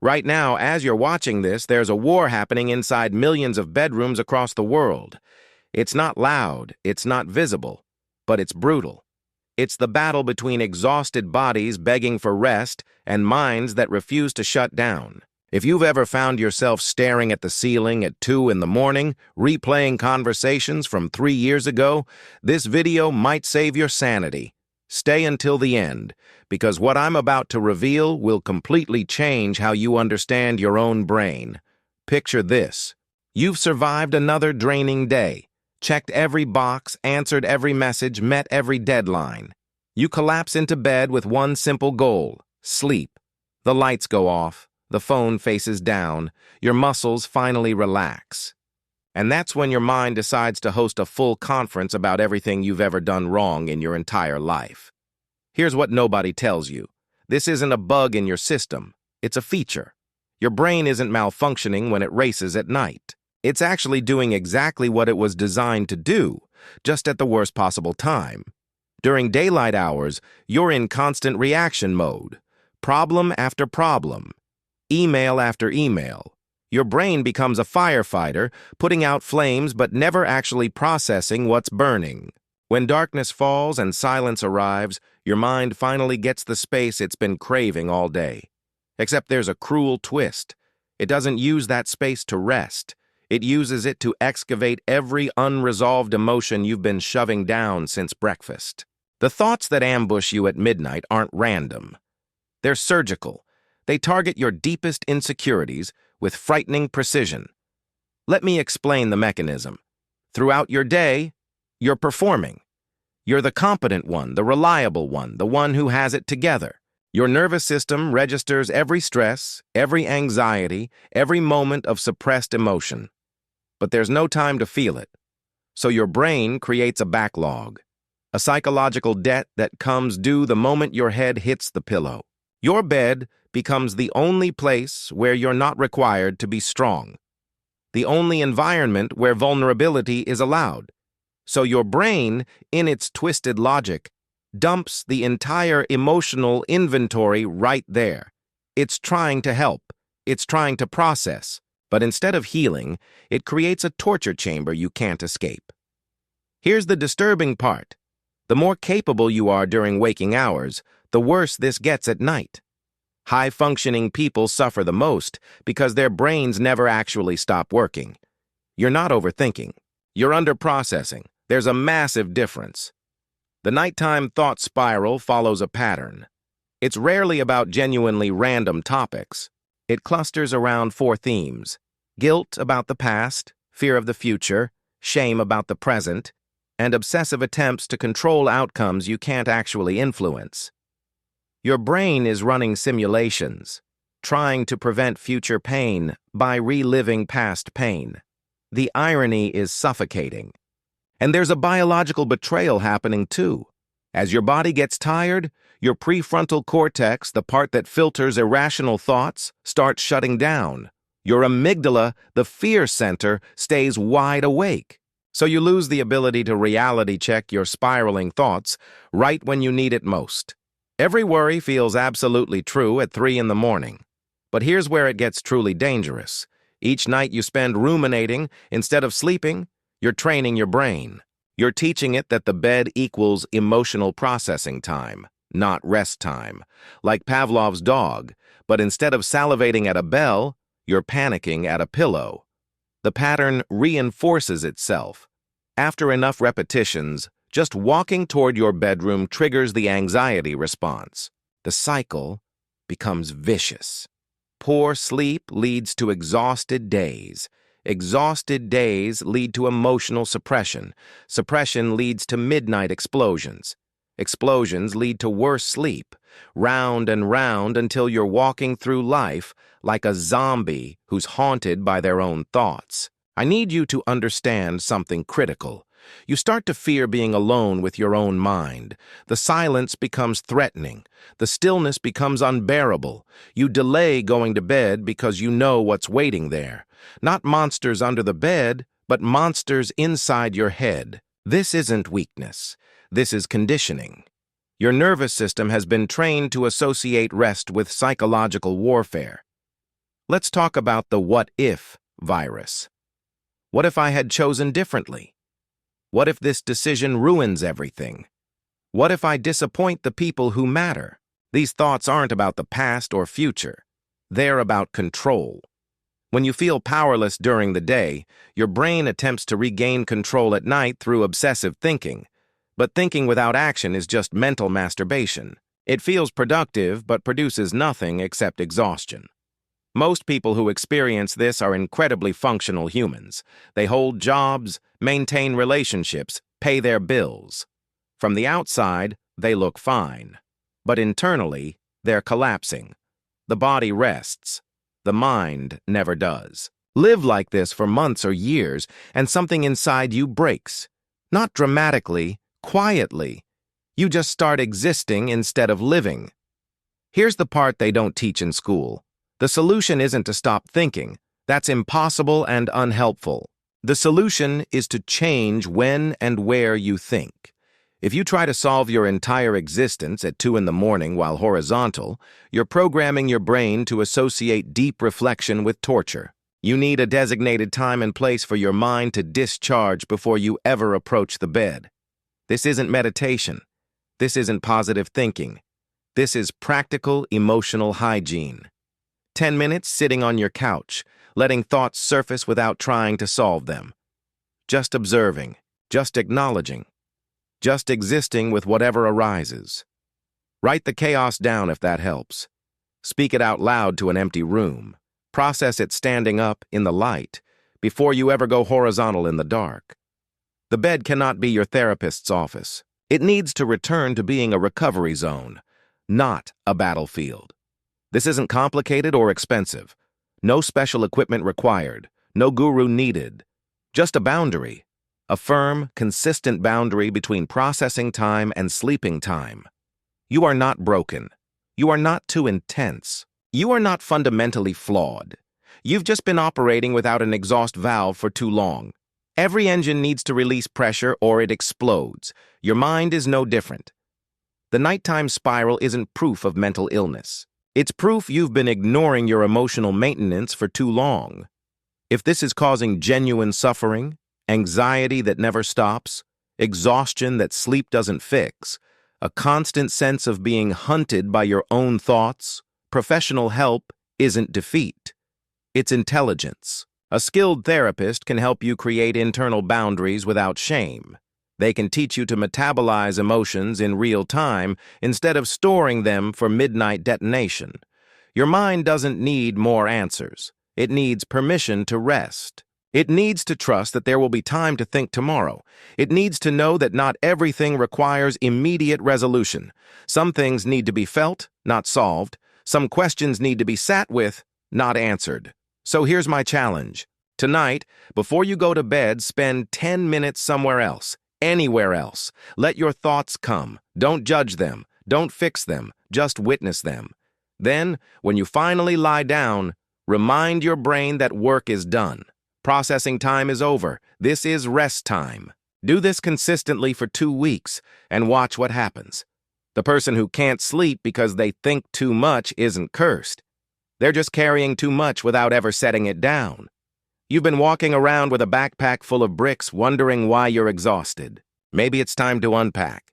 Right now, as you're watching this, there's a war happening inside millions of bedrooms across the world. It's not loud, it's not visible, but it's brutal. It's the battle between exhausted bodies begging for rest and minds that refuse to shut down. If you've ever found yourself staring at the ceiling at 2 in the morning, replaying conversations from 3 years ago, this video might save your sanity. Stay until the end, because what I'm about to reveal will completely change how you understand your own brain. Picture this. You've survived another draining day, checked every box, answered every message, met every deadline. You collapse into bed with one simple goal: sleep. The lights go off. The phone faces down, your muscles finally relax. And that's when your mind decides to host a full conference about everything you've ever done wrong in your entire life. Here's what nobody tells you. This isn't a bug in your system. It's a feature. Your brain isn't malfunctioning when it races at night. It's actually doing exactly what it was designed to do, just at the worst possible time. During daylight hours, you're in constant reaction mode. Problem after problem. Email after email. Your brain becomes a firefighter, putting out flames but never actually processing what's burning. When darkness falls and silence arrives, your mind finally gets the space it's been craving all day. Except there's a cruel twist. It doesn't use that space to rest. It uses it to excavate every unresolved emotion you've been shoving down since breakfast. The thoughts that ambush you at midnight aren't random. They're surgical. They target your deepest insecurities with frightening precision. Let me explain the mechanism. Throughout your day, you're performing. You're the competent one, the reliable one, the one who has it together. Your nervous system registers every stress, every anxiety, every moment of suppressed emotion. But there's no time to feel it. So your brain creates a backlog, a psychological debt that comes due the moment your head hits the pillow. Your bed becomes the only place where you're not required to be strong, the only environment where vulnerability is allowed. So your brain, in its twisted logic, dumps the entire emotional inventory right there. It's trying to help. It's trying to process. But instead of healing, it creates a torture chamber you can't escape. Here's the disturbing part. The more capable you are during waking hours, the worse this gets at night. High-functioning people suffer the most because their brains never actually stop working. You're not overthinking. You're underprocessing. There's a massive difference. The nighttime thought spiral follows a pattern. It's rarely about genuinely random topics. It clusters around 4 themes: guilt about the past, fear of the future, shame about the present, and obsessive attempts to control outcomes you can't actually influence. Your brain is running simulations, trying to prevent future pain by reliving past pain. The irony is suffocating. And there's a biological betrayal happening too. As your body gets tired, your prefrontal cortex, the part that filters irrational thoughts, starts shutting down. Your amygdala, the fear center, stays wide awake. So you lose the ability to reality check your spiraling thoughts right when you need it most. Every worry feels absolutely true at 3 in the morning. But here's where it gets truly dangerous. Each night you spend ruminating instead of sleeping, you're training your brain. You're teaching it that the bed equals emotional processing time, not rest time. Like Pavlov's dog, but instead of salivating at a bell, you're panicking at a pillow. The pattern reinforces itself. After enough repetitions, just walking toward your bedroom triggers the anxiety response. The cycle becomes vicious. Poor sleep leads to exhausted days. Exhausted days lead to emotional suppression. Suppression leads to midnight explosions. Explosions lead to worse sleep, round and round until you're walking through life like a zombie who's haunted by their own thoughts. I need you to understand something critical. You start to fear being alone with your own mind. The silence becomes threatening. The stillness becomes unbearable. You delay going to bed because you know what's waiting there. Not monsters under the bed, but monsters inside your head. This isn't weakness. This is conditioning. Your nervous system has been trained to associate rest with psychological warfare. Let's talk about the what-if virus. What if I had chosen differently? What if this decision ruins everything? What if I disappoint the people who matter? These thoughts aren't about the past or future. They're about control. When you feel powerless during the day, your brain attempts to regain control at night through obsessive thinking. But thinking without action is just mental masturbation. It feels productive but produces nothing except exhaustion. Most people who experience this are incredibly functional humans. They hold jobs, maintain relationships, pay their bills. From the outside, they look fine. But internally, they're collapsing. The body rests. The mind never does. Live like this for months or years, and something inside you breaks. Not dramatically, quietly. You just start existing instead of living. Here's the part they don't teach in school. The solution isn't to stop thinking. That's impossible and unhelpful. The solution is to change when and where you think. If you try to solve your entire existence at 2 in the morning while horizontal, you're programming your brain to associate deep reflection with torture. You need a designated time and place for your mind to discharge before you ever approach the bed. This isn't meditation. This isn't positive thinking. This is practical emotional hygiene. 10 minutes sitting on your couch, letting thoughts surface without trying to solve them. Just observing, just acknowledging. Just existing with whatever arises. Write the chaos down if that helps. Speak it out loud to an empty room. Process it standing up in the light before you ever go horizontal in the dark. The bed cannot be your therapist's office. It needs to return to being a recovery zone, not a battlefield. This isn't complicated or expensive. No special equipment required. No guru needed. Just a boundary. A firm, consistent boundary between processing time and sleeping time. You are not broken. You are not too intense. You are not fundamentally flawed. You've just been operating without an exhaust valve for too long. Every engine needs to release pressure or it explodes. Your mind is no different. The nighttime spiral isn't proof of mental illness. It's proof you've been ignoring your emotional maintenance for too long. If this is causing genuine suffering, anxiety that never stops, exhaustion that sleep doesn't fix, a constant sense of being hunted by your own thoughts, professional help isn't defeat. It's intelligence. A skilled therapist can help you create internal boundaries without shame. They can teach you to metabolize emotions in real time instead of storing them for midnight detonation. Your mind doesn't need more answers. It needs permission to rest. It needs to trust that there will be time to think tomorrow. It needs to know that not everything requires immediate resolution. Some things need to be felt, not solved. Some questions need to be sat with, not answered. So here's my challenge. Tonight, before you go to bed, spend 10 minutes somewhere else, anywhere else. Let your thoughts come. Don't judge them. Don't fix them. Just witness them. Then, when you finally lie down, remind your brain that work is done. Processing time is over. This is rest time. Do this consistently for 2 weeks and watch what happens. The person who can't sleep because they think too much isn't cursed. They're just carrying too much without ever setting it down. You've been walking around with a backpack full of bricks wondering why you're exhausted. Maybe it's time to unpack.